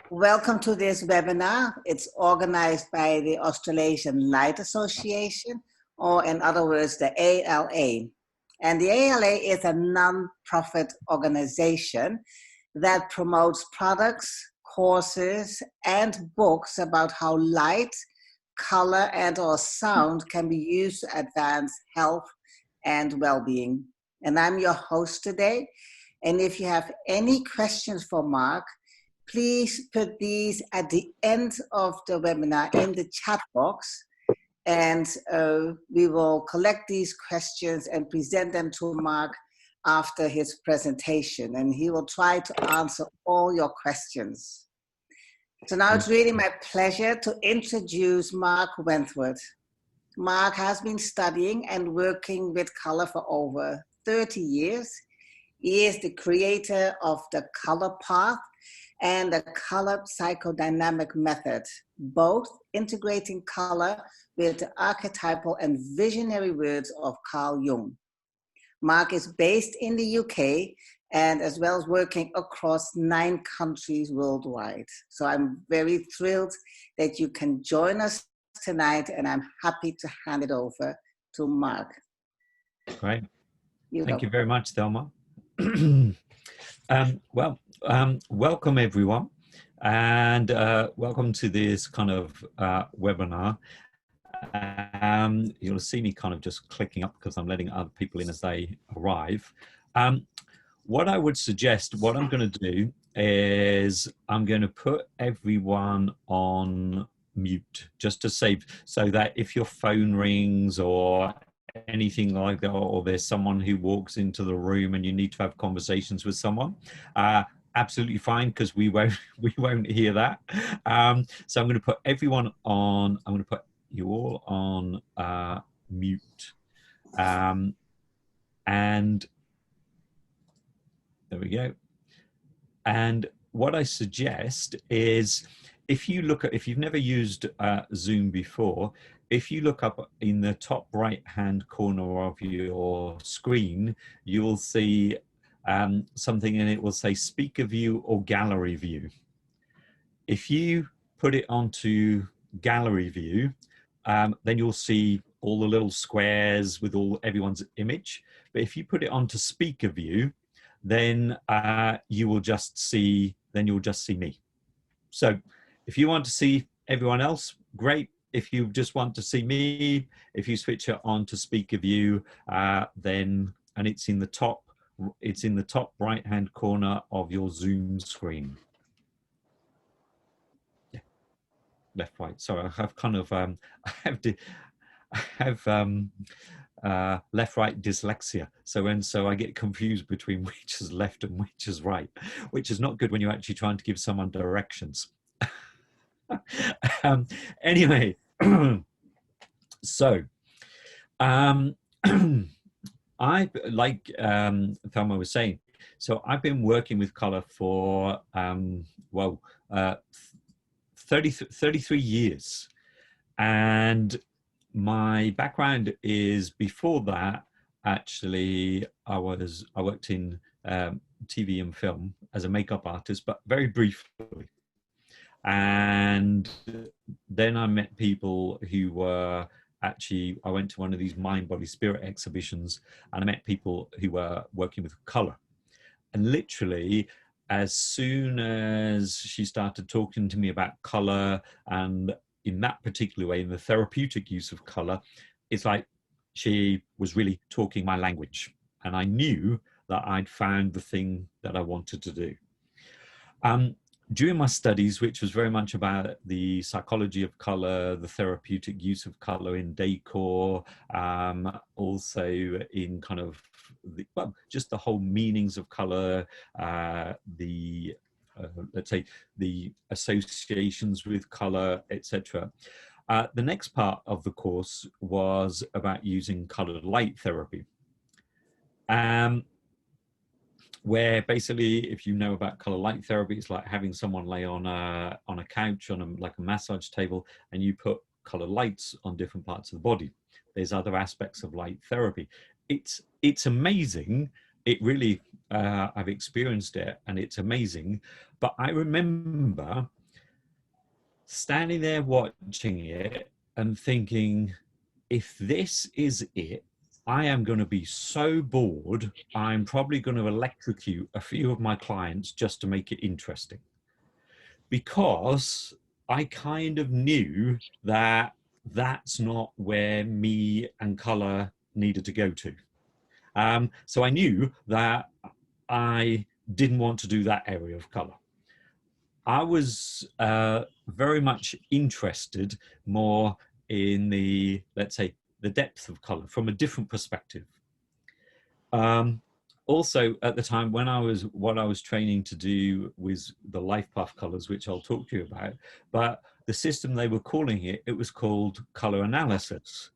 Welcome to this webinar. It's organized by the Australasian Light Association, or in other words, the ALA. And the ALA is a non-profit organization that promotes products, courses, and books about how light, color, and/or sound can be used to advance health and well-being. And I'm your host today. And if you have any questions for Mark, please put these at the end of the webinar in the chat box, and we will collect these questions and present them to Mark after his presentation, and he will try to answer all your questions. So now it's really my pleasure to introduce Mark Wentworth. Mark has been studying and working with color for over 30 years. He is the creator of the Color Path and the color psychodynamic method, both integrating color with the archetypal and visionary words of Carl Jung. Mark is based in the UK and as well as working across 9 countries worldwide. So I'm very thrilled that you can join us tonight, and I'm happy to hand it over to Mark. Great. Thank you very much, Thelma. Welcome everyone, and welcome to this kind of webinar. You'll see me kind of just clicking up because I'm letting other people in as they arrive. What I would suggest, what I'm going to do is I'm going to put everyone on mute just to save, so that if your phone rings or anything like that, or there's someone who walks into the room and you need to have conversations with someone, absolutely fine, because we won't hear that. So I'm going to put everyone on, I'm going to put you all on mute, and there we go. And what I suggest is, if you've never used Zoom before, if you look up in the top right hand corner of your screen, you will see something, and it will say speaker view or gallery view. If you put it onto gallery view, then you'll see all the little squares with everyone's image. But if you put it onto speaker view, then you'll just see me. So if you want to see everyone else, great. If you just want to see me, if you switch it on to speaker view, and it's in the top right hand corner of your Zoom screen. Yeah, left, right. Sorry, I have kind of left right dyslexia, so I get confused between which is left and which is right, which is not good when you're actually trying to give someone directions. Anyway, so I, like Thelma was saying, so I've been working with color for 33 years, and my background is, before that, actually I worked in TV and film as a makeup artist, but very briefly. And then I met people who were actually, I went to one of these mind, body, spirit exhibitions, and I met people who were working with color. And literally, as soon as she started talking to me about color, and in that particular way, in the therapeutic use of color, it's like she was really talking my language. And I knew that I'd found the thing that I wanted to do. During my studies, which was very much about the psychology of color, the therapeutic use of color in decor, also in kind of just the whole meanings of color, let's say the associations with color, etc. The next part of the course was about using colored light therapy. Where basically, if you know about color light therapy, it's like having someone lay on a couch, like a massage table, and you put color lights on different parts of the body. There's other aspects of light therapy. It's amazing. It really, I've experienced it, and it's amazing. But I remember standing there watching it and thinking, if this is it, I am going to be so bored, I'm probably going to electrocute a few of my clients just to make it interesting. Because I kind of knew that that's not where me and color needed to go to. So I knew that I didn't want to do that area of color. I was very much interested more in the, let's say, the depth of color from a different perspective. Also, at the time when what I was training to do was the life path colors, which I'll talk to you about, but the system they were calling it, it was called color analysis.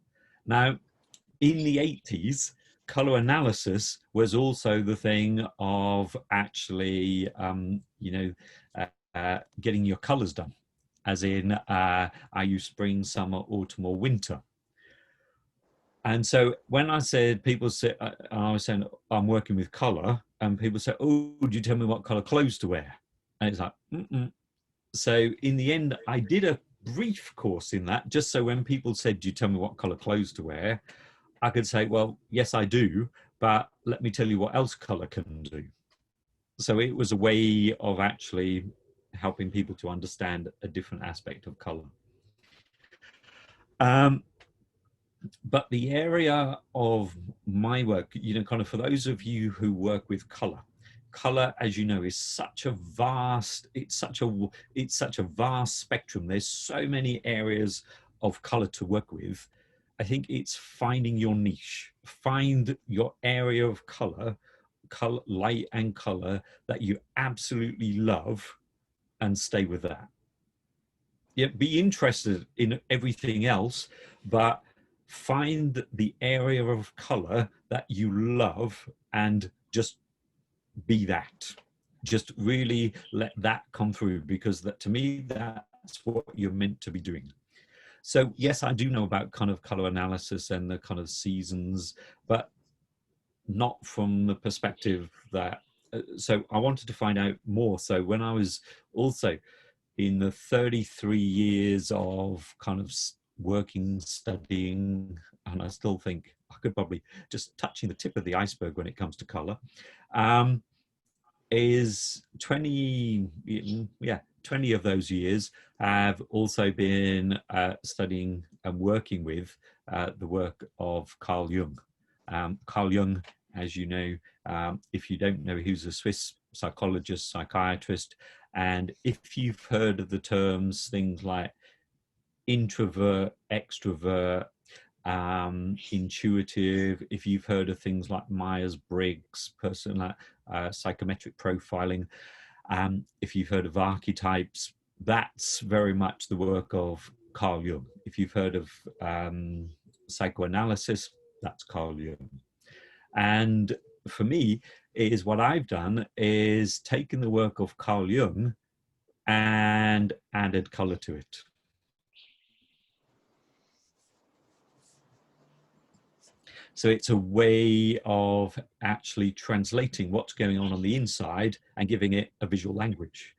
Now, in the 80s, color analysis was also the thing of actually, getting your colors done, as in, are you spring, summer, autumn, or winter? And so when I said, people said, I was saying I'm working with color, and people said, oh, would you tell me what color clothes to wear? And it's like, mm-mm. So in the end, I did a brief course in that, just so when people said, do you tell me what color clothes to wear? I could say, well, yes, I do, but let me tell you what else color can do. So it was a way of actually helping people to understand a different aspect of color. But the area of my work, kind of for those of you who work with color, as you know, is such a vast, it's such a vast spectrum. There's so many areas of color to work with. I think it's finding your niche, find your area of color, light and color that you absolutely love, and stay with that. Yeah, be interested in everything else, but find the area of color that you love and just be that. Just really let that come through, because that, to me, that's what you're meant to be doing. So yes, I do know about kind of color analysis and the kind of seasons, but not from the perspective that, so I wanted to find out more. So when I was also in the 33 years of kind of working, studying, and I still think I could probably just touching the tip of the iceberg when it comes to color, is 20 of those years have also been studying and working with the work of Carl Jung. Carl Jung, as you know, if you don't know, he was a Swiss psychologist, psychiatrist, and if you've heard of the terms, things like introvert, extrovert, intuitive, if you've heard of things like Myers-Briggs, psychometric profiling, if you've heard of archetypes, that's very much the work of Carl Jung. If you've heard of psychoanalysis, that's Carl Jung. And for me, is what I've done is taken the work of Carl Jung and added color to it. So it's a way of actually translating what's going on the inside and giving it a visual language.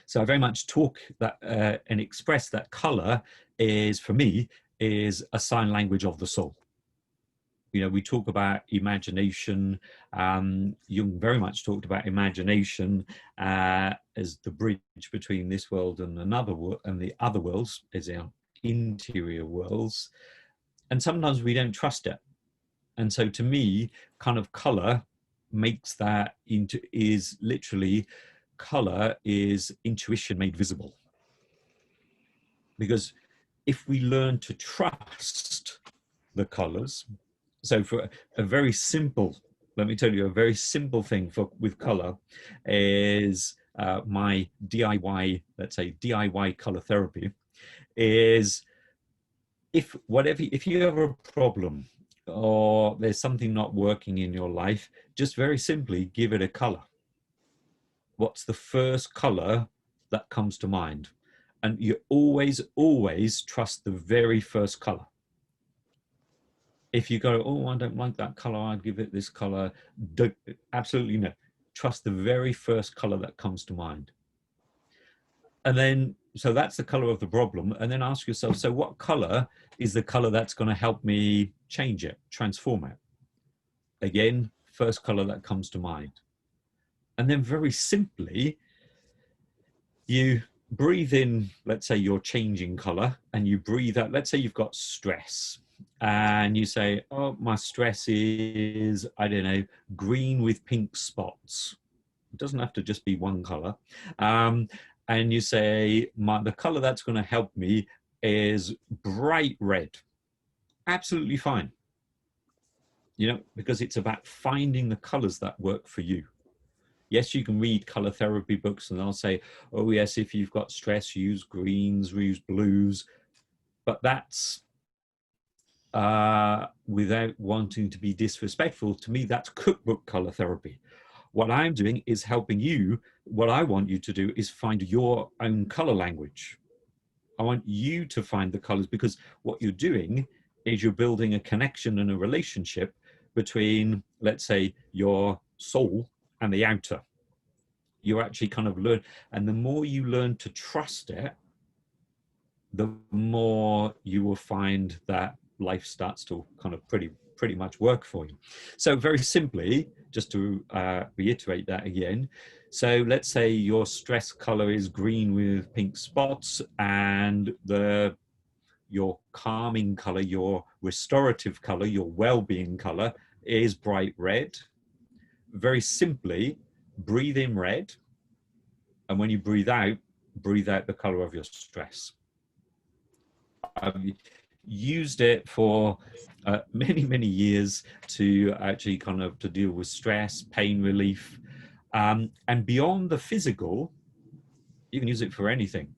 So I very much talk that and express that color is, for me, is a sign language of the soul. We talk about imagination. Jung very much talked about imagination as the bridge between this world and another world, and the other worlds, as our interior worlds. And sometimes we don't trust it. And so to me, kind of color makes that is literally, color is intuition made visible. Because if we learn to trust the colors, so for a very simple, let me tell you, a very simple thing with color is my DIY, let's say DIY color therapy, is if you have a problem or there's something not working in your life, just very simply give it a color. What's the first color that comes to mind? And you always trust the very first color. If you go, oh, I don't like that color, I'd give it this color. Absolutely no. Trust the very first color that comes to mind. And then so that's the color of the problem. And then ask yourself, so what color is the color that's going to help me change it, transform it? Again, first color that comes to mind. And then very simply, you breathe in, let's say you're changing color, and you breathe out, let's say you've got stress, and you say, oh, my stress is, I don't know, green with pink spots. It doesn't have to just be one color. And you say, the color that's going to help me is bright red. Absolutely fine. You know, because it's about finding the colors that work for you. Yes, you can read color therapy books and they'll say, oh yes, if you've got stress, use greens, use blues. But that's without wanting to be disrespectful. To me, that's cookbook color therapy. What I'm doing is helping you. What I want you to do is find your own color language. I want you to find the colors, because what you're doing is you're building a connection and a relationship between, let's say, your soul and the outer. You actually kind of learn, and the more you learn to trust it, the more you will find that life starts to kind of pretty much work for you. So very simply, just to reiterate that again, so let's say your stress color is green with pink spots, and your calming color, your restorative color, your well-being color is bright red. Very simply, breathe in red, and when you breathe out the color of your stress. I've used it for many years to actually kind of to deal with stress, pain relief, and beyond the physical, you can use it for anything.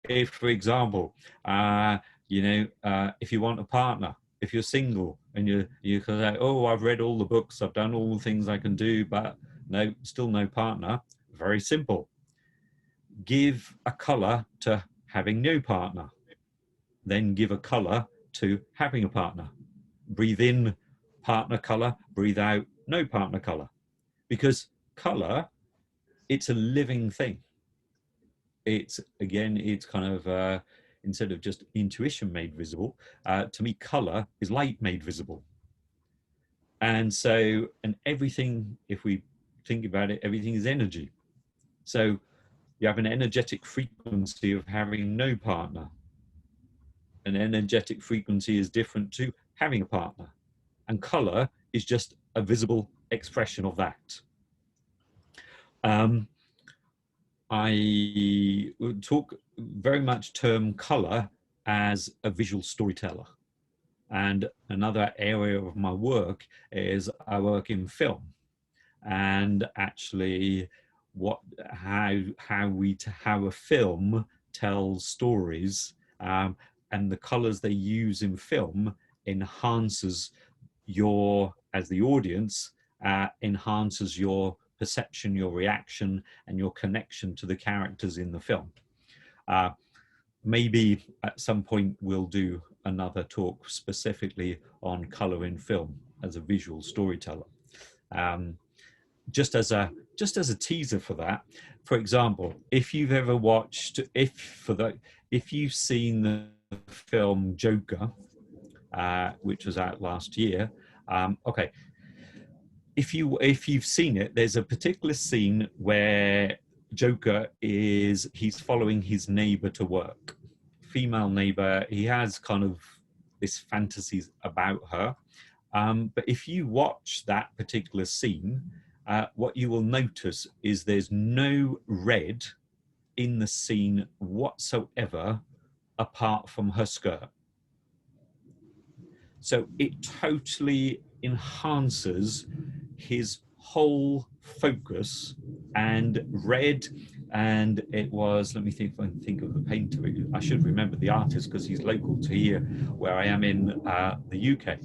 If, for example, if you want a partner, if you're single and you can say, oh, I've read all the books, I've done all the things I can do, but no, still no partner. Very simple. Give a color to having no partner. Then give a color to having a partner. Breathe in partner color, breathe out no partner color. Because color, it's a living thing. It's, again, it's kind of, instead of just intuition made visible, to me, color is light made visible. And so, and everything, if we think about it, everything is energy. So you have an energetic frequency of having no partner. An energetic frequency is different to having a partner. And color is just a visible expression of that. I would talk very much term color as a visual storyteller. And another area of my work is I work in film, and actually how a film tells stories, and the colors they use in film enhances your, as the audience, enhances your perception, your reaction, and your connection to the characters in the film. Maybe at some point we'll do another talk specifically on color in film as a visual storyteller. Just as a teaser for that, for example, if you've ever watched, if you've seen the film Joker, which was out last year, okay, if you've seen it, there's a particular scene where Joker he's following his neighbor to work, female neighbor. He has kind of this fantasies about her, but if you watch that particular scene, what you will notice is there's no red in the scene whatsoever apart from her skirt. So it totally enhances his whole focus. And red, and it was, let me think if I can think of the painter. I should remember the artist because he's local to here where I am in the UK.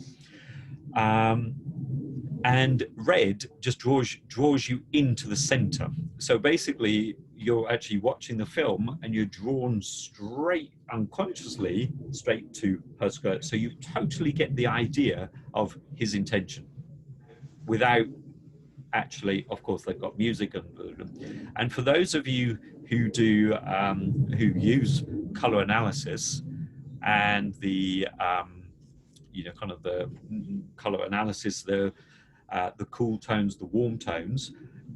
And red just draws you into the center. So basically, you're actually watching the film and you're drawn straight, unconsciously, straight to her skirt. So you totally get the idea of his intention without actually, of course, they've got music. And for those of you who do who use color analysis and the you know, kind of the color analysis, the cool tones, the warm tones.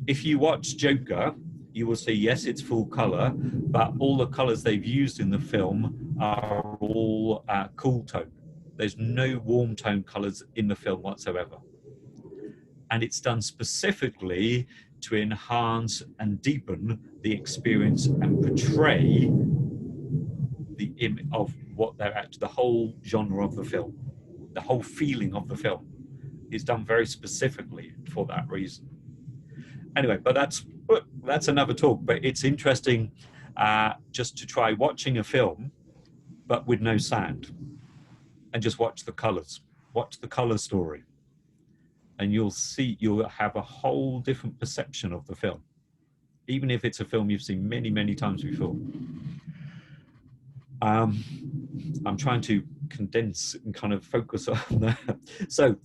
If you watch Joker, you will see, yes, it's full color, but all the colors they've used in the film are all cool tone. There's no warm tone colors in the film whatsoever. And it's done specifically to enhance and deepen the experience and portray the image of what they're at, the whole genre of the film, the whole feeling of the film is done very specifically for that reason. Anyway, but that's another talk. But it's interesting just to try watching a film, but with no sound, and just watch the colors, watch the color story, and you'll have a whole different perception of the film, even if it's a film you've seen many, many times before. I'm trying to condense and kind of focus on that. So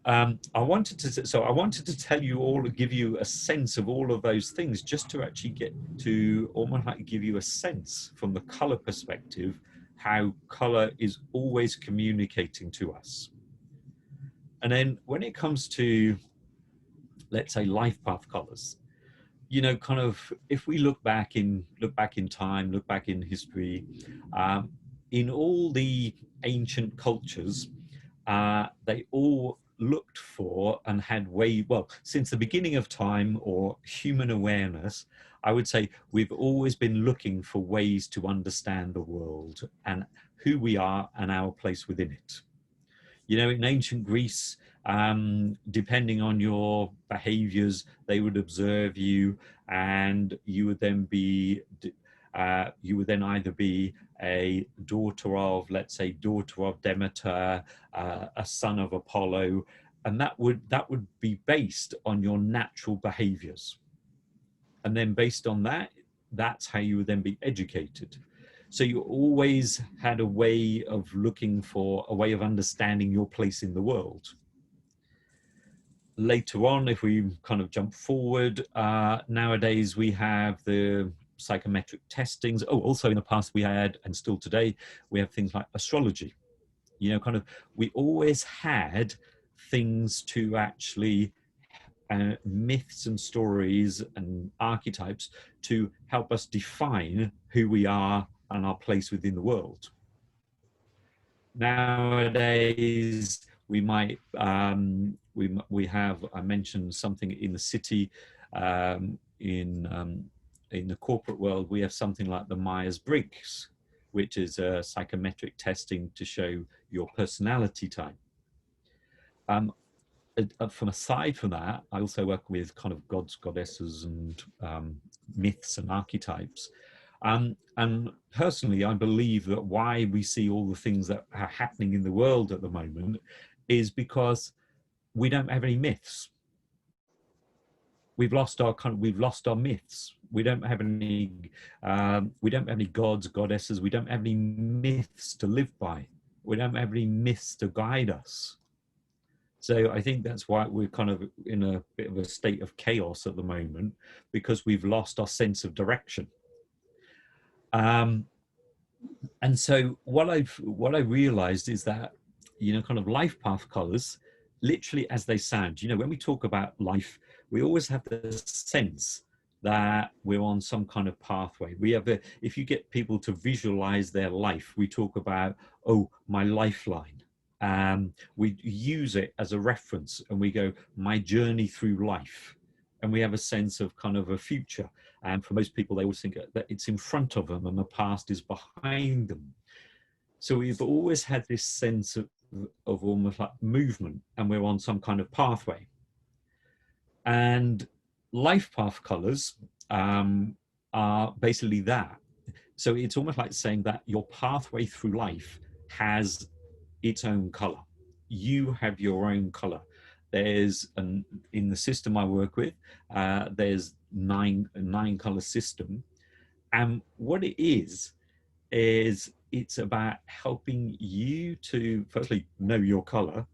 I wanted to tell you all, give you a sense of all of those things, just to actually get to almost like give you a sense from the color perspective, how color is always communicating to us. And then when it comes to, let's say, life path colors, you know, kind of, if we look back in time, look back in history, in all the ancient cultures, they all looked for and had since the beginning of time or human awareness, I would say we've always been looking for ways to understand the world and who we are and our place within it. You know, in ancient Greece, depending on your behaviors, they would observe you, and you would then either be a daughter of, let's say, daughter of Demeter, a son of Apollo, and that would be based on your natural behaviors. And then based on that, that's how you would then be educated. So you always had a way of looking for a way of understanding your place in the world. Later on, if we kind of jump forward, nowadays we have the psychometric testings. Oh, also in the past we had, and still today, we have things like astrology. You know, kind of, we always had things to actually, myths and stories and archetypes to help us define who we are and our place within the world. Nowadays, we might, we have, I mentioned something in the city, in the corporate world, we have something like the Myers-Briggs, which is a psychometric testing to show your personality type. From aside from that, I also work with kind of gods, goddesses, and myths and archetypes. And personally, I believe that why we see all the things that are happening in the world at the moment is because we don't have any myths. We've lost our myths. We don't have any gods, goddesses. We don't have any myths to live by. We don't have any myths to guide us. So I think that's why we're kind of in a bit of a state of chaos at the moment, because we've lost our sense of direction. And so what I realized is that, you know, kind of life path colors, literally as they sound, you know, when we talk about life, we always have the sense that we're on some kind of pathway. If you get people to visualize their life, we talk about, oh, my lifeline. We use it as a reference and we go, my journey through life. And we have a sense of kind of a future. And for most people, they always think that it's in front of them and the past is behind them. So we've always had this sense of almost like movement, and we're on some kind of pathway. And life path colors are basically that. So it's almost like saying that your pathway through life has its own color. You have your own color. There's in the system I work with, there's nine color system. And what it is it's about helping you to firstly know your color.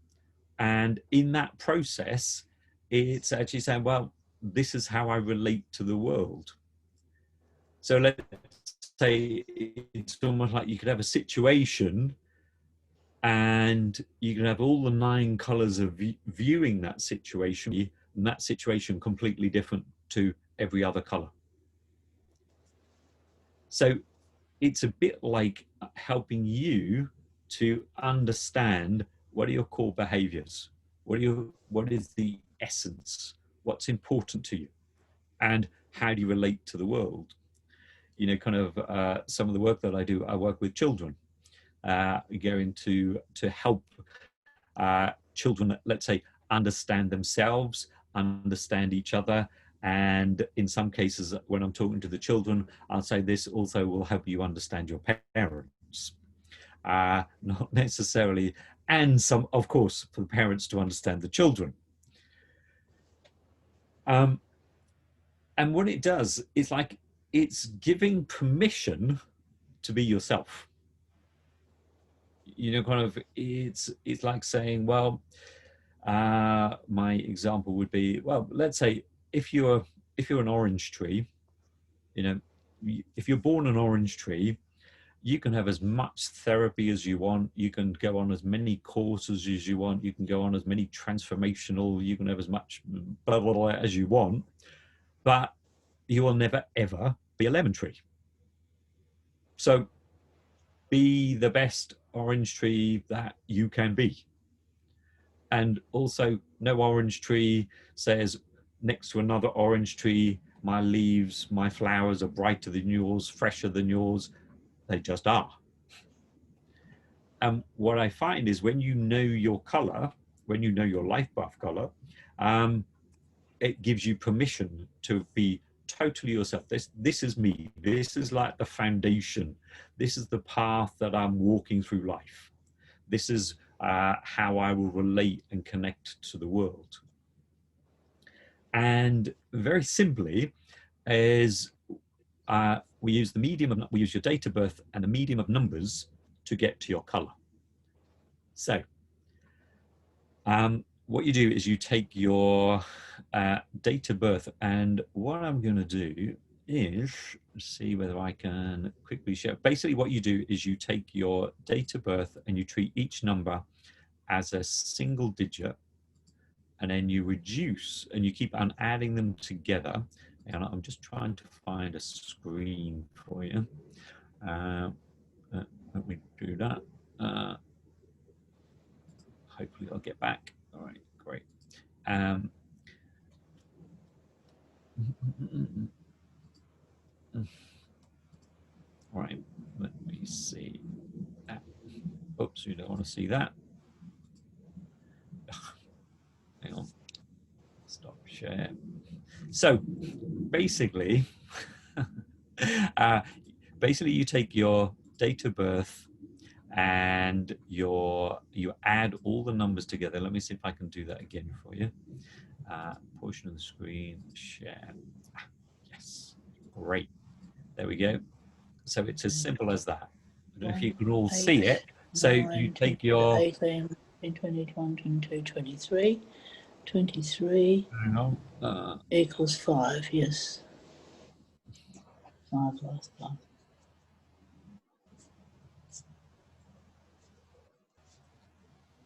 And in that process, it's actually saying, well, this is how I relate to the world. So let's say it's almost like you could have a situation and you can have all the 9 colors of viewing that situation, and that situation completely different to every other color. So it's a bit like helping you to understand what are your core behaviors, what is the essence, what's important to you, and how do you relate to the world. You know, kind of some of the work that I do, I work with children, going to help children, let's say, understand themselves, understand each other. And in some cases, when I'm talking to the children, I'll say this also will help you understand your parents. Not necessarily, and some, of course, for the parents to understand the children. And what it does is like, it's giving permission to be yourself. You know, kind of, it's like saying, well, my example would be, well, let's say if you're an orange tree, you know, if you're born an orange tree, you can have as much therapy as you want, you can go on as many courses as you want, you can go on as many transformational, you can have as much blah blah blah as you want, but you will never ever be a lemon tree. So be the best orange tree that you can be. And also, no orange tree says next to another orange tree, my leaves, my flowers are brighter than yours, fresher than yours. They just are. And what I find is when you know your color, when you know your life path color, it gives you permission to be totally yourself. This is me. This is like the foundation. This is the path that I'm walking through life. This is how I will relate and connect to the world. And very simply, is we use we use your date of birth and the medium of numbers to get to your color. So what you do is you take your date of birth, and what I'm going to do is see whether I can quickly share. Basically, what you do is you take your date of birth and you treat each number as a single digit, and then you reduce and you keep on adding them together. And I'm just trying to find a screen for you. Let me do that. Hopefully I'll get back. All right, great. All right, let me see. Oops, you don't want to see that. Hang on. Stop share. So basically, basically you take your date of birth and you add all the numbers together. Let me see if I can do that again for you. Portion of the screen, share. Yes, great. There we go. So it's as simple as that. I don't know if you can all see it. So you take your 18, 21, 22, 23, 23 equals 5, yes. 5 plus 5.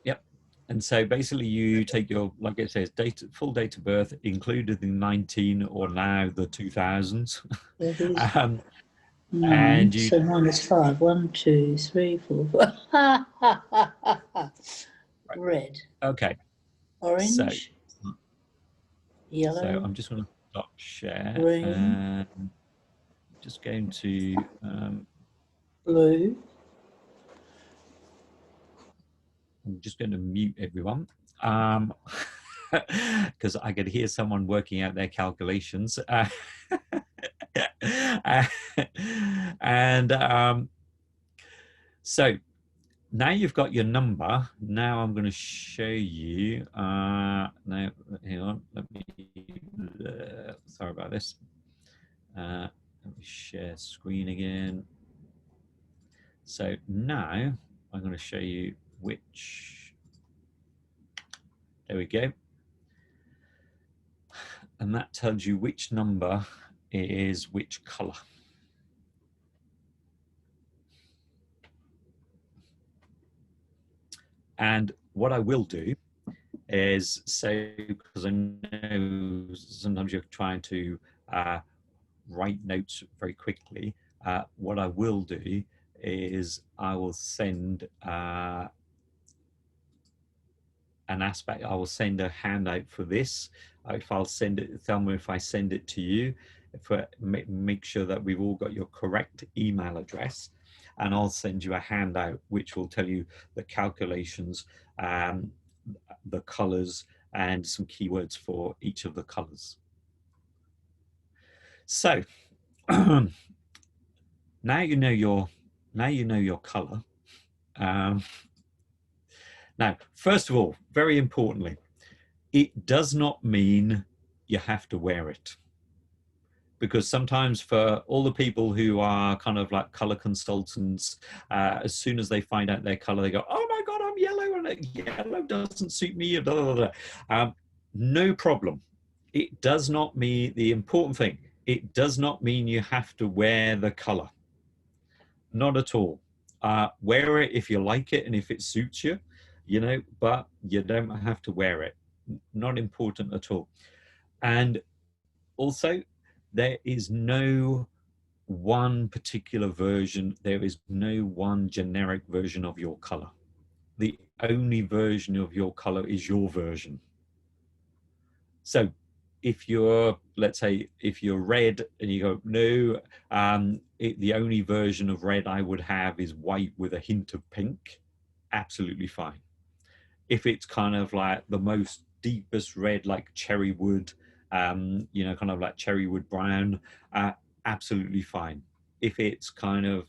Yep. And so basically you take your, like it says, full date of birth, included in 19 or now the 2000s. And you, so minus 5. 1, 2, 3, 4, 5. Right. Red. Okay. Orange. So, yellow. So I'm just going to stop share. Green. And just going to blue. I'm just going to mute everyone because I could hear someone working out their calculations. And so now you've got your number. Now I'm going to show you. Now, hang on. Let me. Sorry about this. Let me share screen again. So now I'm going to show you which. There we go. and that tells you which number is which color. And what I will do is say, because I know sometimes you're trying to write notes very quickly, what I will do is I will send an aspect, I will send a handout for this. If I'll send it, tell me if I send it to you, make sure that we've all got your correct email address, and I'll send you a handout which will tell you the calculations, the colors, and some keywords for each of the colors. So now you know your color. Now, first of all, very importantly, it does not mean you have to wear it. Because sometimes for all the people who are kind of like color consultants, as soon as they find out their color, they go, oh my God, I'm yellow and yellow doesn't suit me. Blah, blah, blah. No problem. It does not mean, the important thing, it does not mean you have to wear the color. Not at all. Wear it if you like it and if it suits you, you know, but you don't have to wear it. Not important at all. And also, there is no one particular version. There is no one generic version of your color. The only version of your color is your version. So if you're, let's say, if you're red and you go, no, the only version of red I would have is white with a hint of pink, absolutely fine. If it's kind of like the most deepest red, like cherry wood, you know, kind of like cherry wood brown, absolutely fine. If it's kind of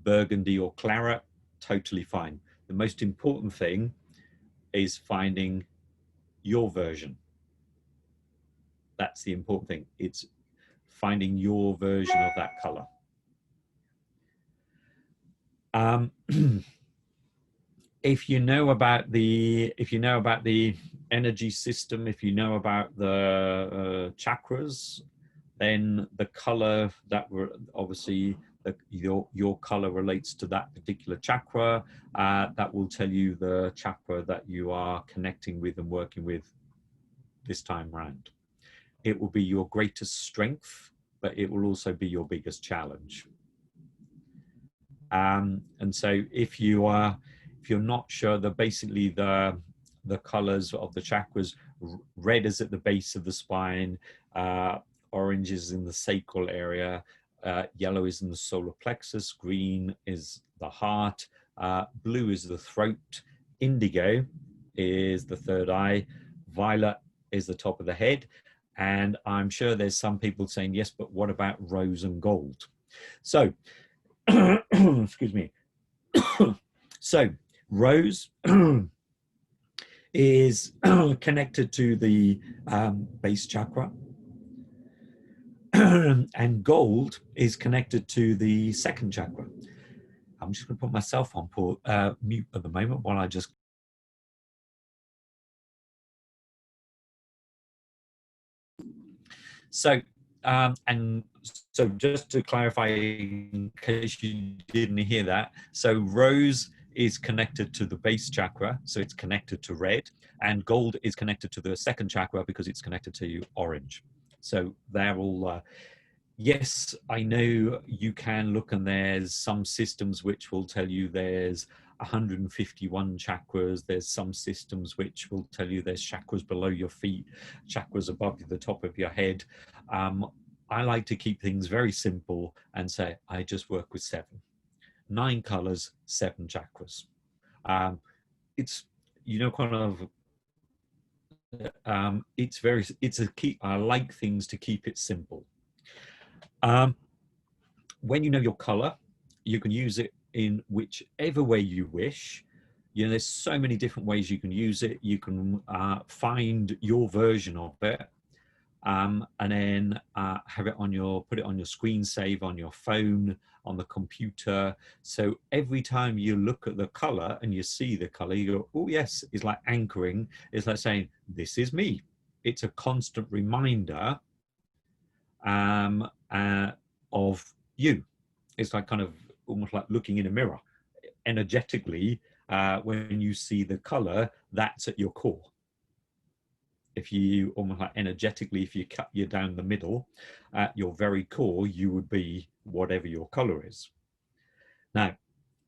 burgundy or claret, totally fine. The most important thing is finding your version. That's the important thing. It's finding your version of that color. If you know about the energy system, if you know about the chakras, then the color that obviously your color relates to that particular chakra. That will tell you the chakra that you are connecting with and working with this time around. It will be your greatest strength, but it will also be your biggest challenge. And so if you're not sure, that basically the colors of the chakras, red is at the base of the spine, orange is in the sacral area, yellow is in the solar plexus, green is the heart, blue is the throat, indigo is the third eye, violet is the top of the head. And I'm sure there's some people saying, yes, but what about rose and gold? So, excuse me. So, rose is connected to the base chakra, and gold is connected to the second chakra. I'm just going to put myself on mute at the moment while I just. So, and so just to clarify, in case you didn't hear that, so rose is connected to the base chakra, so it's connected to red, and gold is connected to the second chakra because it's connected to orange. So they're all, yes, I know you can look and there's some systems which will tell you there's 151 chakras. There's some systems which will tell you there's chakras below your feet, chakras above the top of your head. I like to keep things very simple and say, I just work with 7. 9 colors, 7 chakras. It's, you know, kind of, it's a key. I like things to keep it simple. When you know your color, you can use it in whichever way you wish. You know, there's so many different ways you can use it. You can find your version of it, and then have it on put it on your screensaver, on your phone, on the computer. So every time you look at the color and you see the color, you go, oh yes, it's like anchoring. It's like saying, this is me. it's a constant reminder of you. It's like kind of almost like looking in a mirror. Energetically, when you see the color, that's at your core. If you almost like energetically, if you cut you down the middle, at your very core, you would be whatever your color is. Now,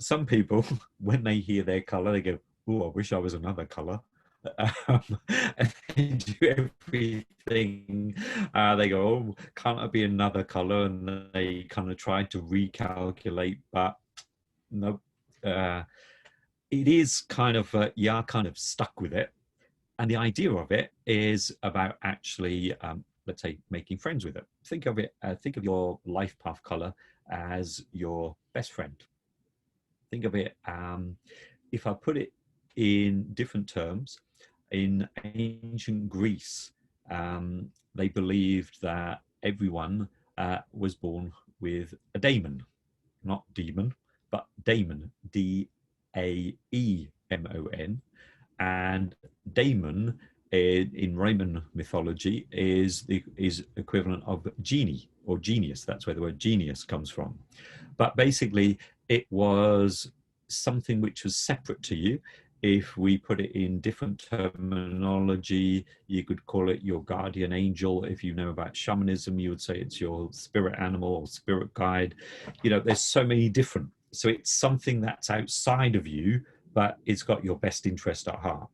some people, when they hear their color, they go, "Oh, I wish I was another color." And they do everything. They go, "Oh, can't I be another color?" And they kind of try to recalculate, but no. It is kind of you are kind of stuck with it. And the idea of it is about actually, let's say, making friends with it. Think of it, think of your life path color as your best friend. Think of it, if I put it in different terms, in ancient Greece, they believed that everyone was born with a daemon, not demon, but daemon, D-A-E-M-O-N. And daemon in Roman mythology is equivalent of genie or genius. That's where the word genius comes from. But basically, it was something which was separate to you. If we put it in different terminology, you could call it your guardian angel. If you know about shamanism, you would say it's your spirit animal or spirit guide. You know, there's so many different. So it's something that's outside of you, but it's got your best interest at heart.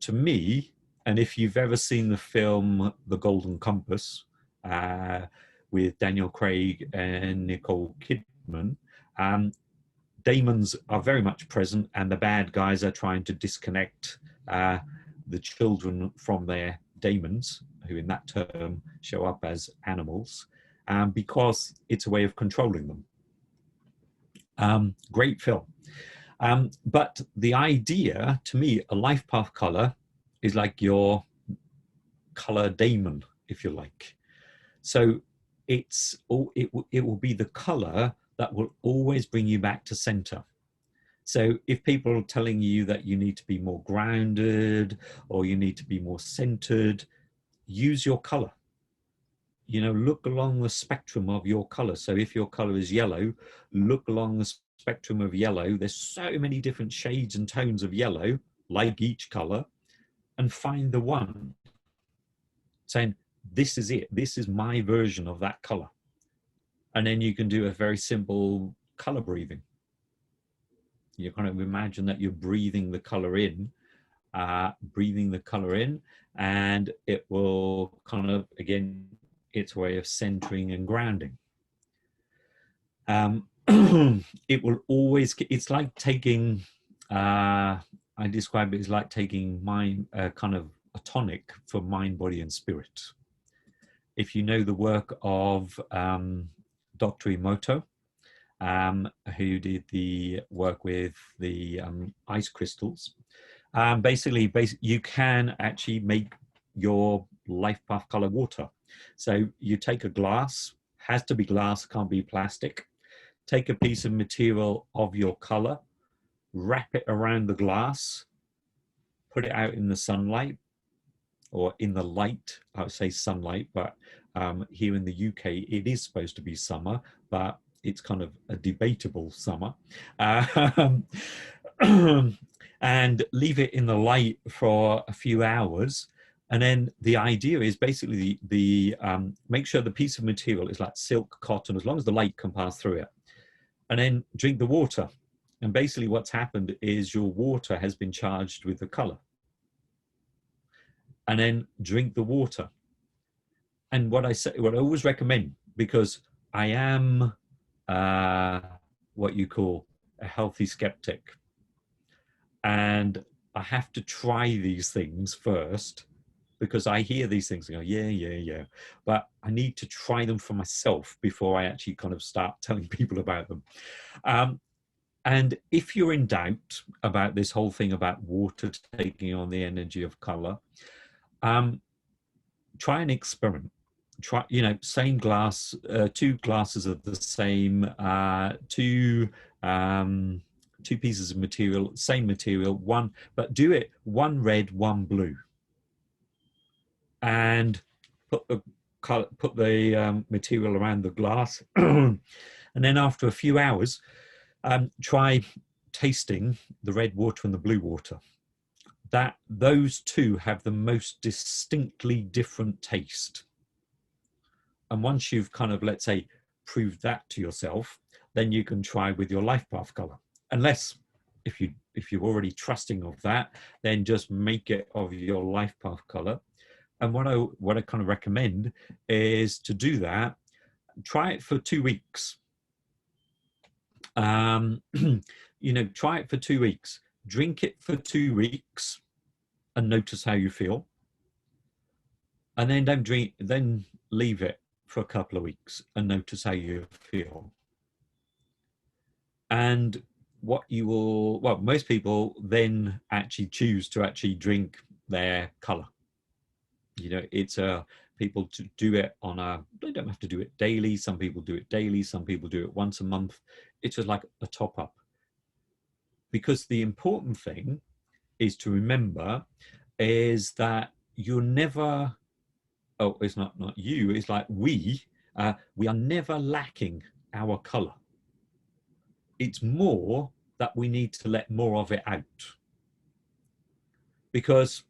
To me, and if you've ever seen the film The Golden Compass with Daniel Craig and Nicole Kidman, daemons are very much present, and the bad guys are trying to disconnect the children from their daemons, who in that term show up as animals, because it's a way of controlling them. Great film. But the idea, to me, a life path color is like your color daemon, if you like. So it will be the color that will always bring you back to center. So if people are telling you that you need to be more grounded or you need to be more centered, use your color. You know, look along the spectrum of your color. So if your color is yellow, look along the spectrum of yellow. There's so many different shades and tones of yellow, like each color, and find the one saying, this is it. This is my version of that color. And then you can do a very simple color breathing. You kind of imagine that you're breathing the color in, and it will kind of, again, its way of centering and grounding. It will always, it's like taking, I describe it as like taking kind of a tonic for mind, body, and spirit. If you know the work of Dr. Emoto, who did the work with the ice crystals, basically you can actually make your life path color water. So you take a glass, has to be glass, can't be plastic. Take a piece of material of your color, wrap it around the glass, put it out in the sunlight or in the light. I would say sunlight, but here in the UK, it is supposed to be summer, but it's kind of a debatable summer. And leave it in the light for a few hours. And then the idea is basically make sure the piece of material is like silk, cotton, as long as the light can pass through it. And then drink the water. And basically what's happened is your water has been charged with the color. And then drink the water. And what I always recommend, because I am what you call a healthy skeptic, and I have to try these things first, because I hear these things and go, yeah, but I need to try them for myself before I actually kind of start telling people about them. And if you're in doubt about this whole thing about water taking on the energy of color, try an experiment. Try, same glass, 2 glasses of the same, two pieces of material, same material, one, but do it 1 red, 1 blue. and put the material around the glass. And then after a few hours, try tasting the red water and the blue water. Those two have the most distinctly different taste. And once you've kind of, let's say, proved that to yourself, then you can try with your life path color. Unless if you're already trusting of that, then just make it of your life path color. And what I kind of recommend is to do that. Try it for 2 weeks. You know, try it for 2 weeks. Drink it for 2 weeks, and notice how you feel. And then don't drink. Then leave it for a couple of weeks and notice how you feel. And what you will, well, most people then actually choose to actually drink their color. You know, it's people to do it on they don't have to do it daily. Some people do it daily. Some people do it once a month. It's just like a top up. Because the important thing is to remember is that you're never, oh, it's not you, it's like we are never lacking our color. It's more that we need to let more of it out. Because,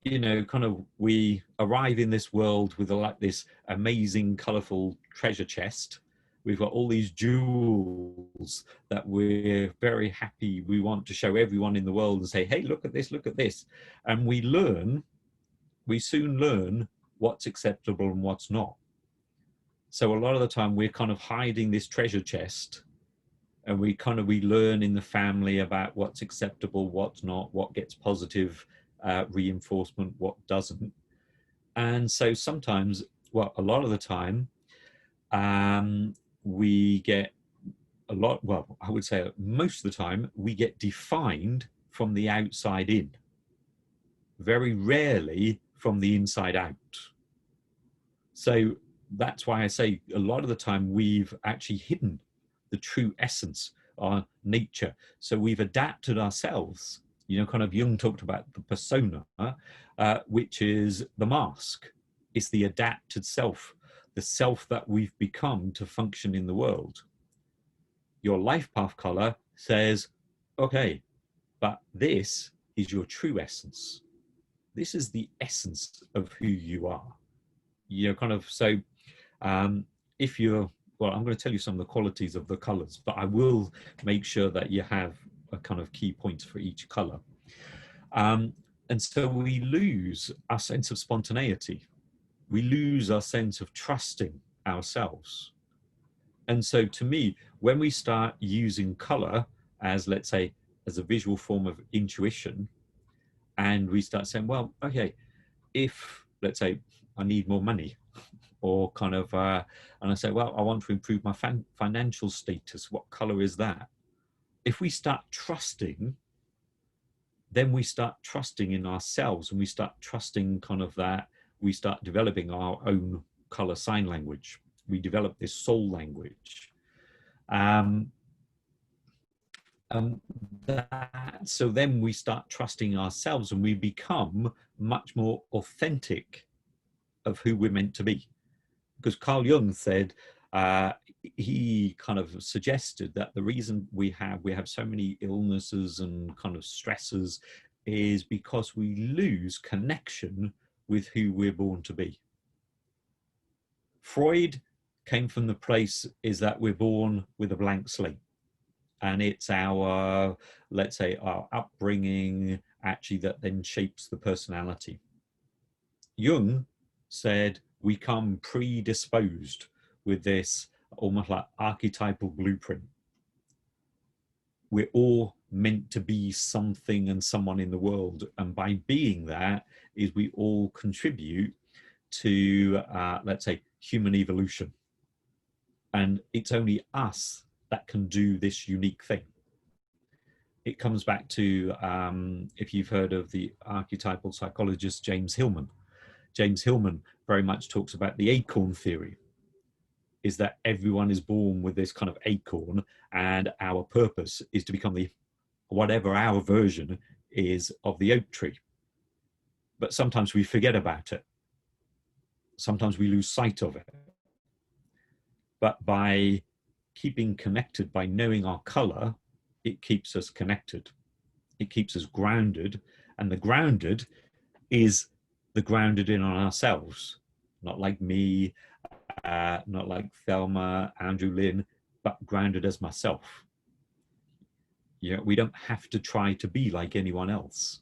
you know, kind of we arrive in this world with like this amazing, colorful treasure chest. We've got all these jewels that we're very happy. We want to show everyone in the world and say, hey, look at this, look at this. And we soon learn what's acceptable and what's not. So a lot of the time we're kind of hiding this treasure chest, and we learn in the family about what's acceptable, what's not, what gets positive reinforcement, what doesn't. And so sometimes, well, a lot of the time, we get a lot, well, I would say most of the time, we get defined from the outside in. Very rarely from the inside out. So that's why I say a lot of the time we've actually hidden the true essence of nature. So we've adapted ourselves. You know, kind of Jung talked about the persona, which is the mask. It's the adapted self, the self that we've become to function in the world. Your life path color says, okay, but this is your true essence. This is the essence of who you are. You know, kind of, so if you're, well, I'm going to tell you some of the qualities of the colors, but I will make sure that you have a kind of key points for each color. And so we lose our sense of spontaneity. We lose our sense of trusting ourselves. And so to me, when we start using color as, let's say, as a visual form of intuition, and we start saying, well, okay, if, let's say, I need more money, or kind of, and I say, well, I want to improve my financial status. What color is that? If we start trusting, then we start trusting in ourselves, and we start trusting kind of that, we start developing our own color sign language. We develop this soul language. So then we start trusting ourselves, and we become much more authentic of who we're meant to be. Because Carl Jung said, he kind of suggested that the reason we have so many illnesses and kind of stresses is because we lose connection with who we're born to be. Freud came from the place is that we're born with a blank slate. And it's our, let's say, our upbringing actually that then shapes the personality. Jung said we come predisposed with this almost like archetypal blueprint. We're all meant to be something and someone in the world. And by being that is we all contribute to, let's say, human evolution. And it's only us that can do this unique thing. It comes back to, if you've heard of the archetypal psychologist James Hillman. James Hillman very much talks about the acorn theory, is that everyone is born with this kind of acorn, and our purpose is to become whatever our version is of the oak tree. but sometimes we forget about it. Sometimes we lose sight of it. But by keeping connected, by knowing our color, it keeps us connected. It keeps us grounded, and the grounded is the grounded in on ourselves, not like me, not like Thelma, Andrew, Lynn, but grounded as myself. You know, we don't have to try to be like anyone else.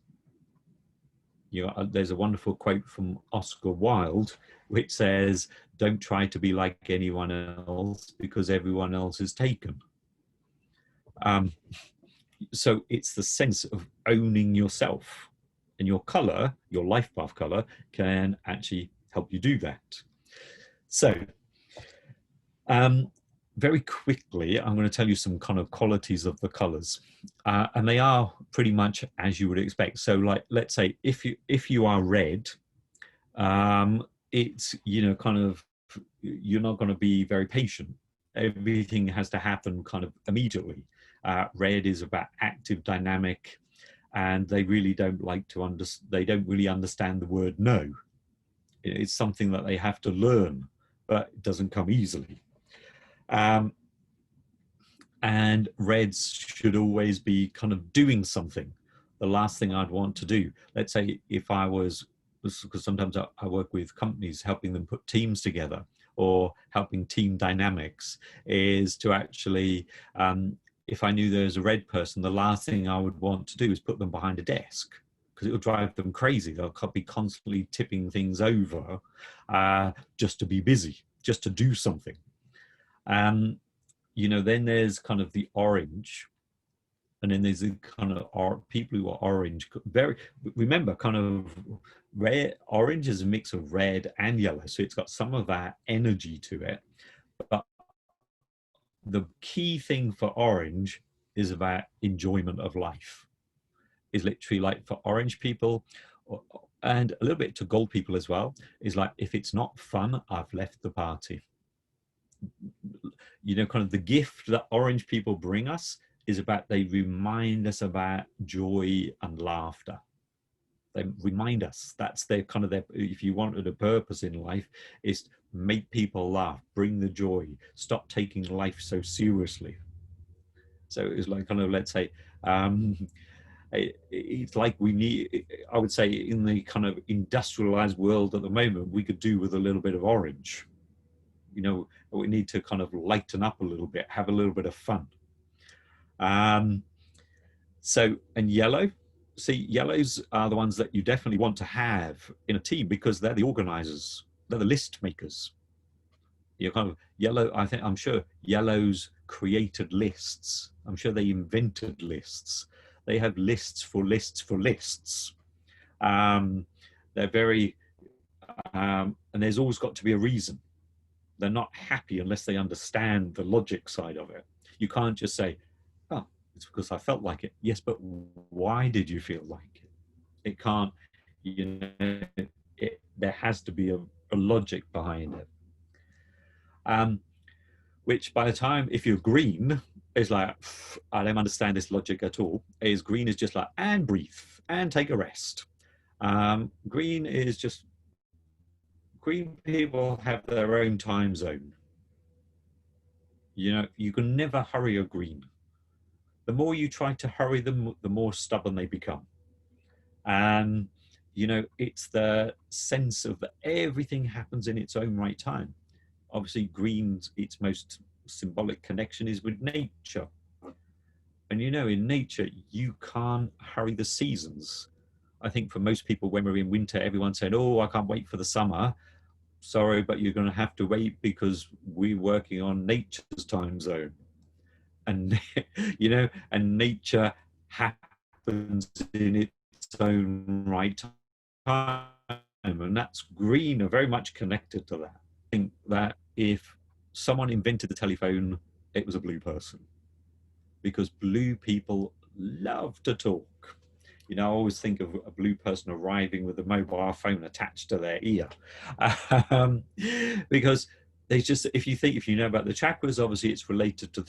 You know, there's a wonderful quote from Oscar Wilde, which says, "Don't try to be like anyone else because everyone else is taken." So it's the sense of owning yourself, and your color, your life path color, can actually help you do that. So very quickly, I'm going to tell you some kind of qualities of the colors, and they are pretty much as you would expect. So like, let's say if you are red, it's, you know, kind of, you're not going to be very patient. Everything has to happen kind of immediately. Red is about active, dynamic, and they really don't like to they don't really understand the word no. It's something that they have to learn, but it doesn't come easily. And reds should always be kind of doing something. The last thing I'd want to do, let's say if I was, because sometimes I work with companies helping them put teams together or helping team dynamics, is to actually, if I knew there was a red person, the last thing I would want to do is put them behind a desk, because it will drive them crazy. They'll be constantly tipping things over just to be busy, just to do something. You know, then there's kind of the orange, and then there's the kind of people who are orange. Very, remember, kind of red, orange is a mix of red and yellow, so it's got some of that energy to it. But the key thing for orange is about enjoyment of life. Is literally like for orange people, and a little bit to gold people as well, is like, if it's not fun, I've left the party. You know, kind of the gift that orange people bring us is about, they remind us about joy and laughter. They remind us, that's their kind of their, if you wanted a purpose in life, is make people laugh, bring the joy, stop taking life so seriously. So it's like kind of, let's say, it's like we need, I would say, in the kind of industrialized world at the moment, we could do with a little bit of orange. You know, we need to kind of lighten up a little bit, have a little bit of fun. So, and yellow, see, yellows are the ones that you definitely want to have in a team, because they're the organizers, they're the list makers. You're kind of yellow, I'm sure yellows created lists. I'm sure they invented lists. They have lists for lists for lists. They're very, and there's always got to be a reason. They're not happy unless they understand the logic side of it. You can't just say, oh, it's because I felt like it. Yes, but why did you feel like it? It can't, you know, there has to be a logic behind it. Which by the time, if you're green, is like, I don't understand this logic at all. Is green is just like, and breathe, and take a rest. Green is just, green people have their own time zone. You know, you can never hurry a green. The more you try to hurry them, the more stubborn they become. And, you know, it's the sense of that everything happens in its own right time. Obviously, green's, its most symbolic connection is with nature. And, you know, in nature, you can't hurry the seasons. I think for most people, when we're in winter, everyone's saying, oh, I can't wait for the summer. Sorry, but you're going to have to wait, because we're working on nature's time zone. And, you know, and nature happens in its own right time. And that's, green are very much connected to that. I think that if someone invented the telephone, it was a blue person, because blue people love to talk. You know, I always think of a blue person arriving with a mobile phone attached to their ear. Because they just, if you know about the chakras, obviously it's related to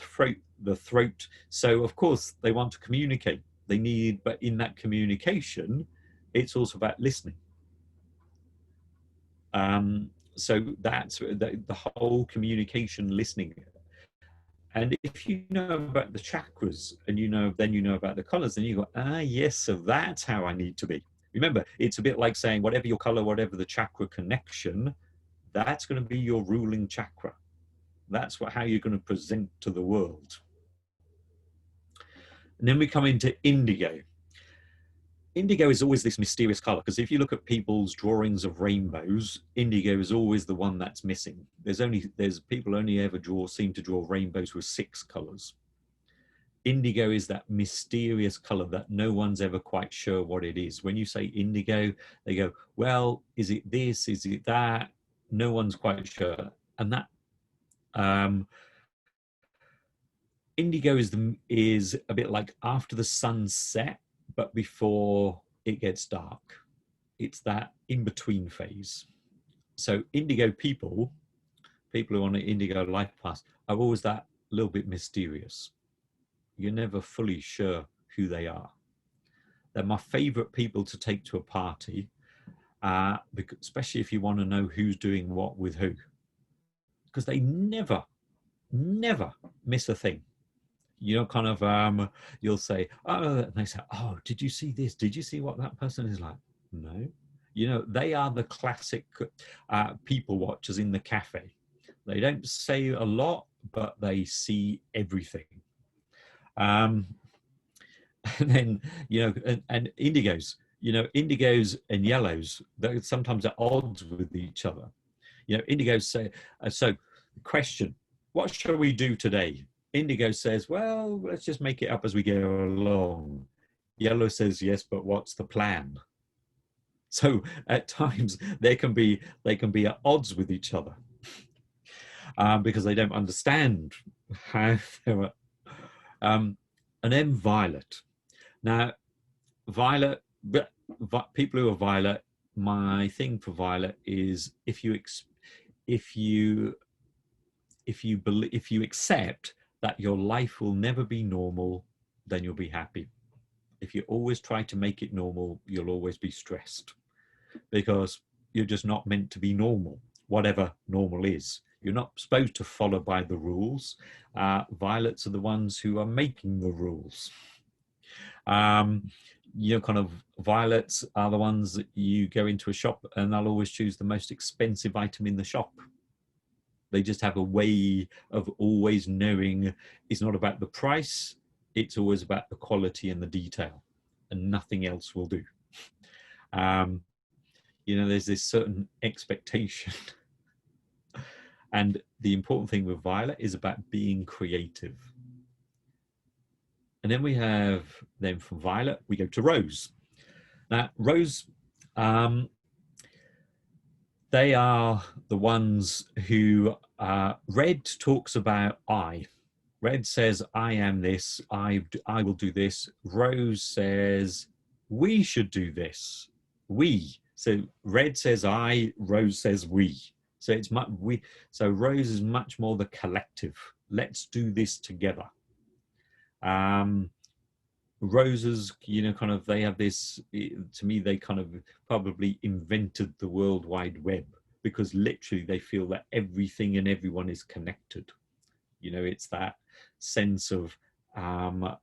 the throat. So of course they want to communicate. They need, but in that communication, it's also about listening. So that's the whole communication, listening. And if you know about the chakras and then you know about the colors, then you go, ah, yes, so that's how I need to be. Remember, it's a bit like saying whatever your color, whatever the chakra connection, that's going to be your ruling chakra. That's how you're going to present to the world. And then we come into indigo. Indigo is always this mysterious color, because if you look at people's drawings of rainbows, indigo is always the one that's missing. There's people only ever seem to draw rainbows with 6 colors. Indigo is that mysterious color that no one's ever quite sure what it is. When you say indigo, they go, well, is it this? Is it that? No one's quite sure. And that indigo is a bit like after the sun set, but before it gets dark. It's that in-between phase. So indigo people who are on an indigo life path are always that little bit mysterious. You're never fully sure who they are. They're my favorite people to take to a party, especially if you want to know who's doing what with who, because they never miss a thing. You know, kind of, you'll say, oh, and they say, oh, did you see this? Did you see what that person is like? No. You know, they are the classic people watchers in the cafe. They don't say a lot, but they see everything. And then, you know, and indigos, you know, indigos and yellows, they're sometimes at odds with each other. You know, indigos say, so question, what shall we do today? Indigo says, well, let's just make it up as we go along. Yellow says, yes, but what's the plan? So at times they can be at odds with each other because they don't understand how they're. And then violet. Now, violet, people who are violet, my thing for violet is if you accept that your life will never be normal, then you'll be happy. If you always try to make it normal, you'll always be stressed, because you're just not meant to be normal, whatever normal is. You're not supposed to follow by the rules. Violets are the ones who are making the rules. You know, kind of violets are the ones that you go into a shop and they'll always choose the most expensive item in the shop. They just have a way of always knowing it's not about the price, it's always about the quality and the detail, and nothing else will do. You know, there's this certain expectation. And the important thing with violet is about being creative. And then we have, from violet, we go to rose. Now, rose, they are the ones who, red talks about I. Red says, I am this, I will do this. Rose says, we should do this. We. So red says I, rose says we. So it's so rose is much more the collective. Let's do this together. Roses, you know, kind of, they have this, to me, they kind of probably invented the World Wide Web, because literally they feel that everything and everyone is connected. You know, it's that sense of,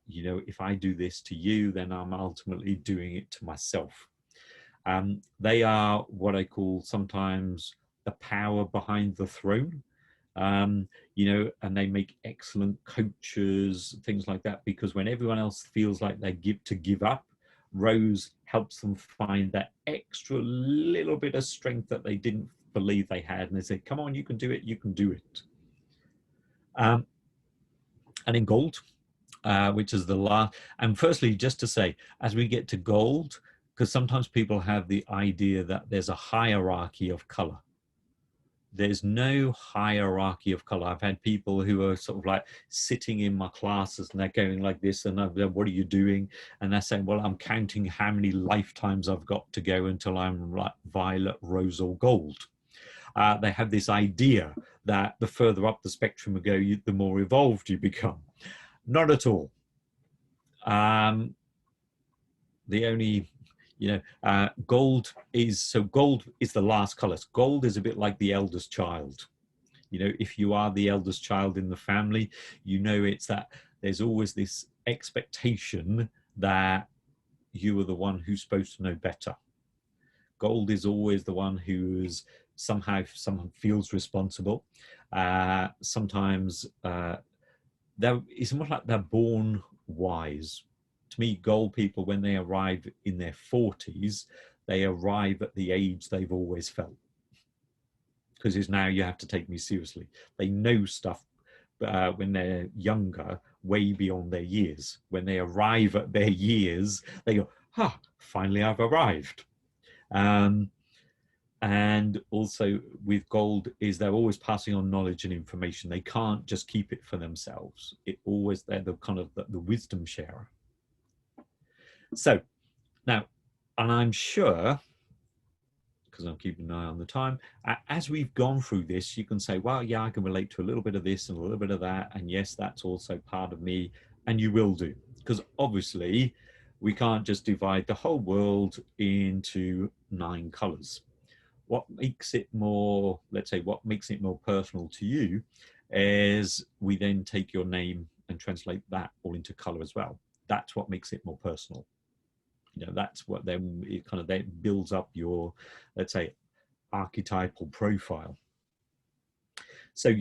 you know, if I do this to you, then I'm ultimately doing it to myself. They are what I call sometimes the power behind the throne. You know, and they make excellent coaches, things like that, because when everyone else feels like they give up, Rose helps them find that extra little bit of strength that they didn't believe they had, and they say, come on, you can do it, you can do it. And in gold, which is the last, and firstly, just to say, as we get to gold, because sometimes people have the idea that there's a hierarchy of color. There's no hierarchy of color. I've had people who are sort of like sitting in my classes and they're going like this, and I'm, what are you doing? And they're saying, well, I'm counting how many lifetimes I've got to go until I'm like violet, rose, or gold. They have this idea that the further up the spectrum you go, the more evolved you become. Not at all. The only, Gold is the last color. Gold is a bit like the eldest child. If you are the eldest child in the family, it's that there's always this expectation that you are the one who's supposed to know better. Gold is always the one who's someone feels responsible. Sometimes it's almost like they're born wise. To me, gold people, when they arrive in their 40s, they arrive at the age they've always felt. Because it's now you have to take me seriously. They know stuff when they're younger, way beyond their years. When they arrive at their years, they go, finally I've arrived. And also with gold is they're always passing on knowledge and information. They can't just keep it for themselves. They're the kind of the wisdom sharer. So now, and I'm sure, because I'm keeping an eye on the time, as we've gone through this, you can say, well, yeah, I can relate to a little bit of this and a little bit of that. And yes, that's also part of me. And you will do, because obviously we can't just divide the whole world into 9 colors. What makes it more, let's say, what makes it more personal to you is we then take your name and translate that all into color as well. That's what makes it more personal. That's what then it kind of then builds up your, let's say, archetypal profile. So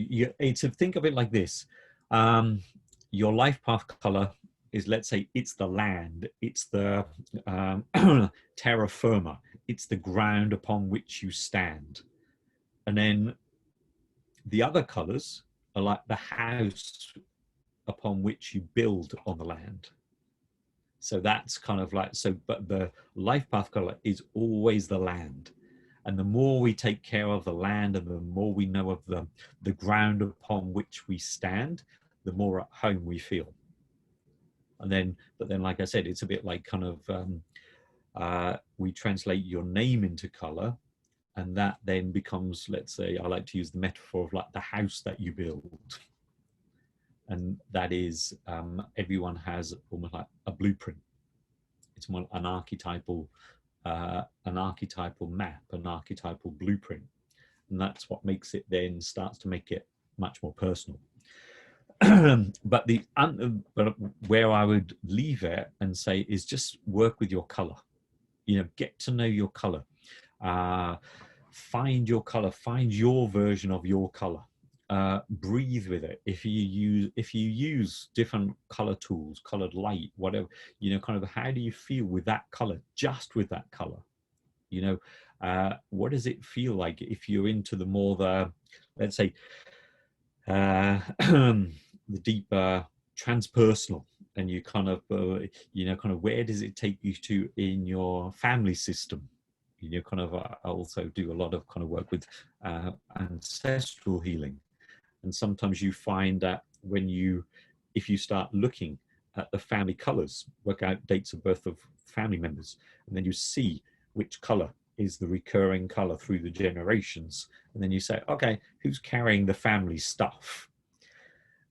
think of it like this. Your life path color is, let's say, it's the land, it's the terra firma, it's the ground upon which you stand. And then the other colors are like the house upon which you build on the land. So that's kind of like, but the life path color is always the land. And the more we take care of the land and the more we know of the ground upon which we stand, the more at home we feel. But then, like I said, it's a bit like kind of, we translate your name into color, and that then becomes, let's say, I like to use the metaphor of like the house that you build. And that is, everyone has almost like a blueprint. It's more an archetypal map, an archetypal blueprint. And that's what makes it then starts to make it much more personal. But where I would leave it and say is just work with your color. Get to know your color. Find your color. Find your version of your color. Breathe with it. If you use different color tools, colored light, whatever, kind of how do you feel with that color, just with that color? What does it feel like if you're into the more let's say, the deeper transpersonal, and you kind of, kind of where does it take you to in your family system? Kind of, I also do a lot of kind of work with ancestral healing. And sometimes you find that if you start looking at the family colors, work out dates of birth of family members, and then you see which color is the recurring color through the generations. And then you say, okay, who's carrying the family stuff?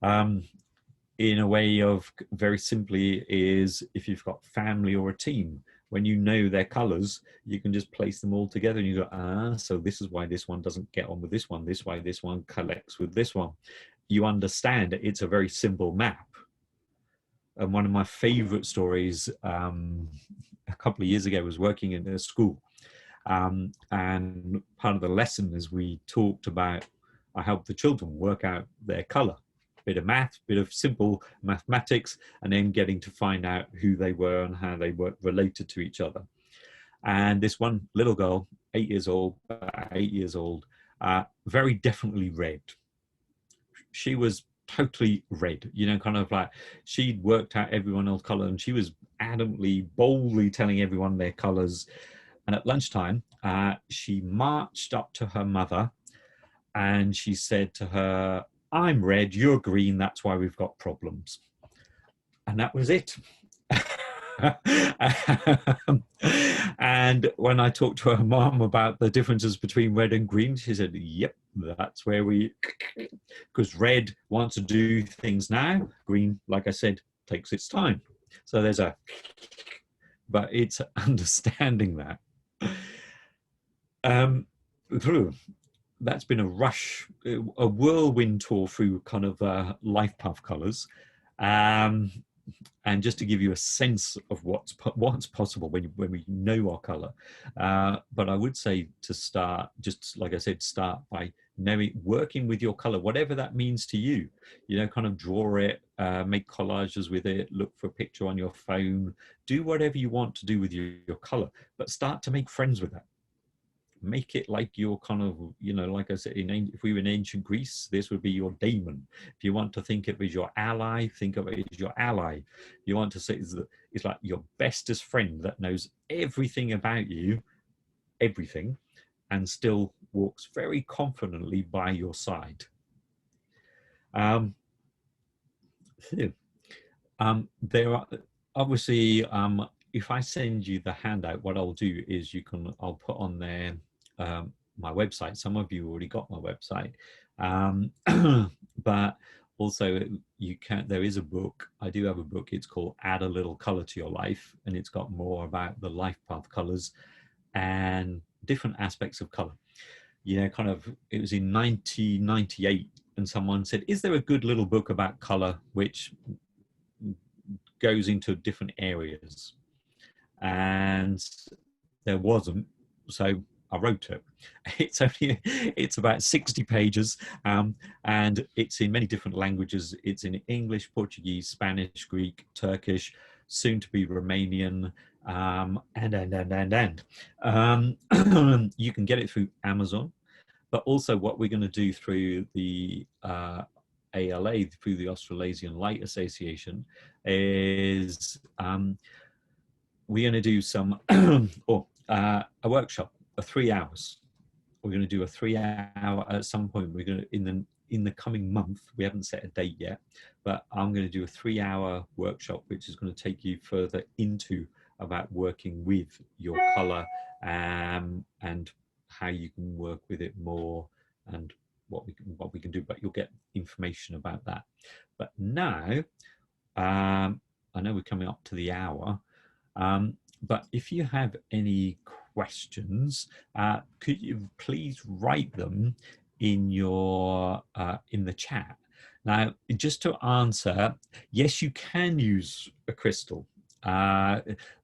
In a way of very simply is if you've got family or a team, when you know their colors, you can just place them all together and you go, so this is why this one doesn't get on with this one. This why this one collects with this one. You understand it's a very simple map. And one of my favorite stories a couple of years ago was working in a school. And part of the lesson is we talked about, I helped the children work out their color. Bit of math, bit of simple mathematics, and then getting to find out who they were and how they were related to each other. And this one little girl, 8 years old, very definitely red. She was totally red, kind of like she'd worked out everyone else's color, and she was adamantly, boldly telling everyone their colors. And at lunchtime, she marched up to her mother and she said to her, I'm red, you're green, that's why we've got problems. And that was it. And when I talked to her mom about the differences between red and green, she said, yep, that's where because red wants to do things now, green, like I said, takes its time. So there's a but it's understanding that. That's been a rush, a whirlwind tour through kind of life path colors. And just to give you a sense of what's possible when we know our color. But I would say to start, just like I said, start by working with your color, whatever that means to you. You know, kind of draw it, make collages with it, look for a picture on your phone, do whatever you want to do with your color, but start to make friends with that. Make it like your kind of, you know, like I said, if we were in ancient Greece, this would be your daemon. If you want to think of it as your ally, think of it as your ally. You want to say it's like your bestest friend that knows everything about you, everything, and still walks very confidently by your side. There are obviously, if I send you the handout, what I'll do is I'll put on there my website. Some of you already got my website, but also there is a book. I do have a book. It's called Add a Little Color to Your Life, and it's got more about the life path colors and different aspects of color. You know, kind of, it was in 1998, and someone said, is there a good little book about color which goes into different areas? And there wasn't, so I wrote it. It's about 60 pages, and it's in many different languages. It's in English, Portuguese, Spanish, Greek, Turkish, soon to be Romanian, and you can get it through Amazon. But also, what we're going to do through the ALA, through the Australasian Light Association, is we're going to do some a workshop of 3 hours. We're going to do a 3 hour at some point. We're going to in the coming month. We haven't set a date yet, but I'm going to do a 3 hour workshop, which is going to take you further into about working with your color and how you can work with it more and what we can do. But you'll get information about that. But now, I know we're coming up to the hour. But if you have any questions, could you please write them in your in the chat? Now, just to answer, yes, you can use a crystal.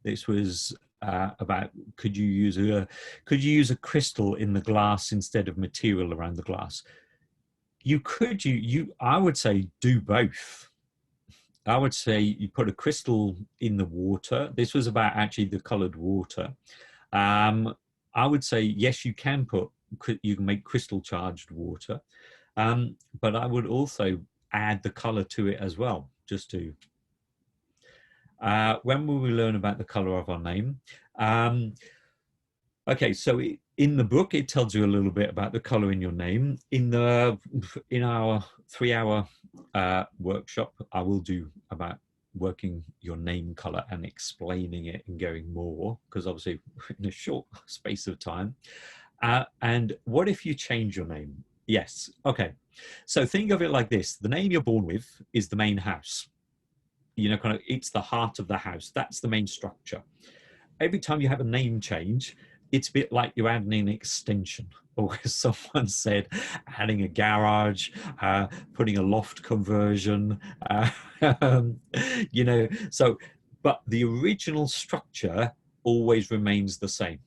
This was about could you use a crystal in the glass instead of material around the glass? You could. I would say do both. I would say you put a crystal in the water. This was about actually the colored water. I would say, yes, you can make crystal charged water. But I would also add the color to it as well, just to, when will we learn about the color of our name? Okay, so in the book, it tells you a little bit about the color in your name. In our 3 hour workshop, I will do about working your name color and explaining it and going more, because obviously in a short space of time. And what if you change your name? Yes. Okay. So think of it like this. The name you're born with is the main house. You know, kind of, it's the heart of the house. That's the main structure. Every time you have a name change, it's a bit like you're adding an extension, or as someone said, adding a garage, putting a loft conversion, you know, so, but the original structure always remains the same.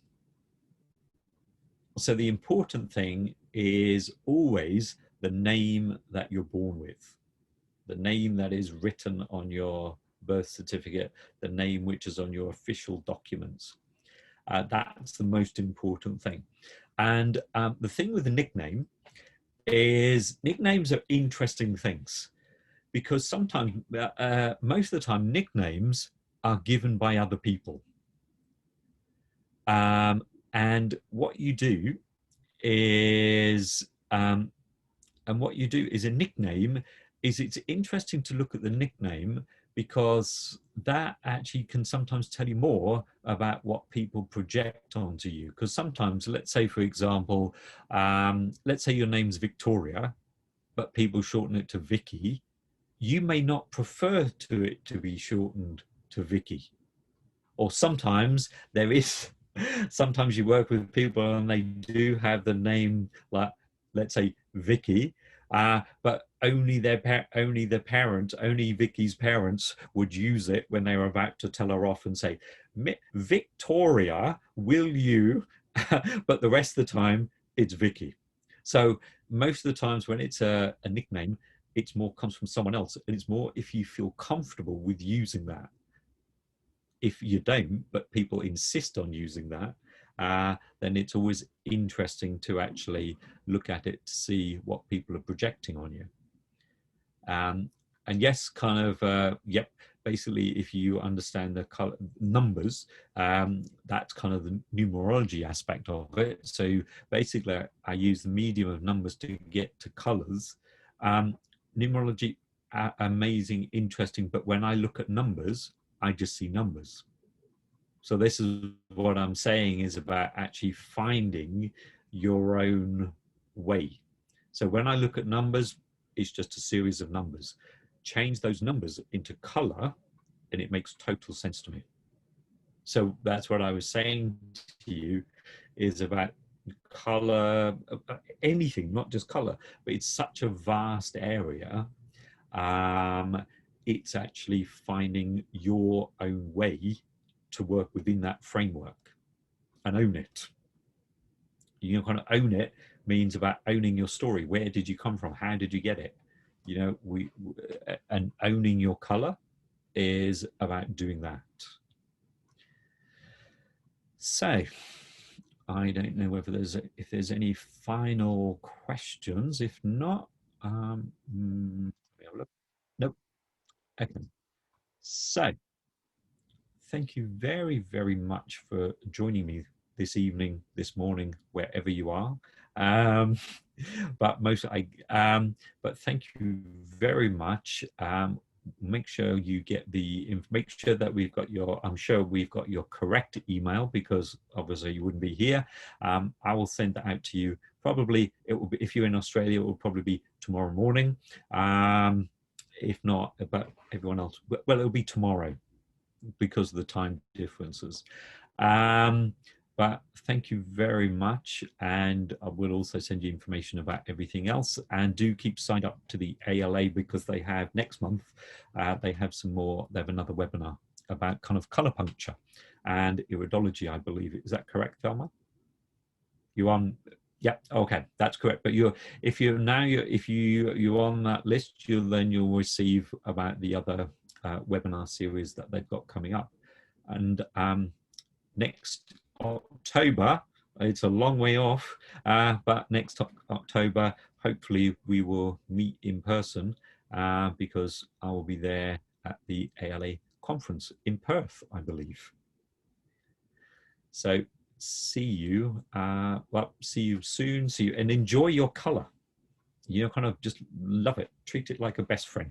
So the important thing is always the name that you're born with, the name that is written on your birth certificate, the name which is on your official documents. That's the most important thing. And the thing with the nickname is nicknames are interesting things, because sometimes, most of the time, nicknames are given by other people. And what you do is, a nickname is, it's interesting to look at the nickname, because that actually can sometimes tell you more about what people project onto you. Because sometimes, let's say, for example, let's say your name's Victoria, but people shorten it to Vicky. You may not prefer it to be shortened to Vicky. or sometimes there is, sometimes you work with people and they do have the name, like, let's say Vicky, but only only Vicky's parents would use it when they were about to tell her off and say, Victoria, will you? But the rest of the time, it's Vicky. So most of the times when it's a nickname, it's more comes from someone else, and it's more if you feel comfortable with using that. If you don't, but people insist on using that, then it's always interesting to actually look at it to see what people are projecting on you. And yes, kind of, yep, basically if you understand the color numbers, that's kind of the numerology aspect of it. So basically I use the medium of numbers to get to colors. Numerology, amazing, interesting, but when I look at numbers, I just see numbers. So this is what I'm saying is about actually finding your own way. So when I look at numbers, it's just a series of numbers. Change those numbers into color and it makes total sense to me. So that's what I was saying to you, is about color, anything, not just color, but it's such a vast area. It's actually finding your own way to work within that framework and own it. You know, kind of own it means about owning your story. Where did you come from? How did you get it? You know, and owning your color is about doing that. So I don't know whether if there's any final questions. If not, nope. Okay. So thank you very, very much for joining me this evening, this morning, wherever you are. But thank you very much. Make sure you get make sure that we've got your, I'm sure we've got your correct email, because obviously you wouldn't be here. I will send that out to you. Probably it will be, if you're in Australia, it will probably be tomorrow morning. If not, but everyone else, well, it'll be tomorrow because of the time differences. But thank you very much, and I will also send you information about everything else. And do keep signed up to the ALA, because they have next month, they have some more, they have another webinar about kind of color puncture and iridology, I believe. Is that correct, Thelma? You on? Yeah, okay, that's correct. But if you're on that list, you'll receive about the other webinar series that they've got coming up. And next October, it's a long way off, but next October, hopefully we will meet in person, because I will be there at the ALA conference in Perth, I believe. So see you, well, see you soon, see you, and enjoy your color. You know, kind of just love it, treat it like a best friend.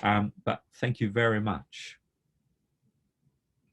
But thank you very much.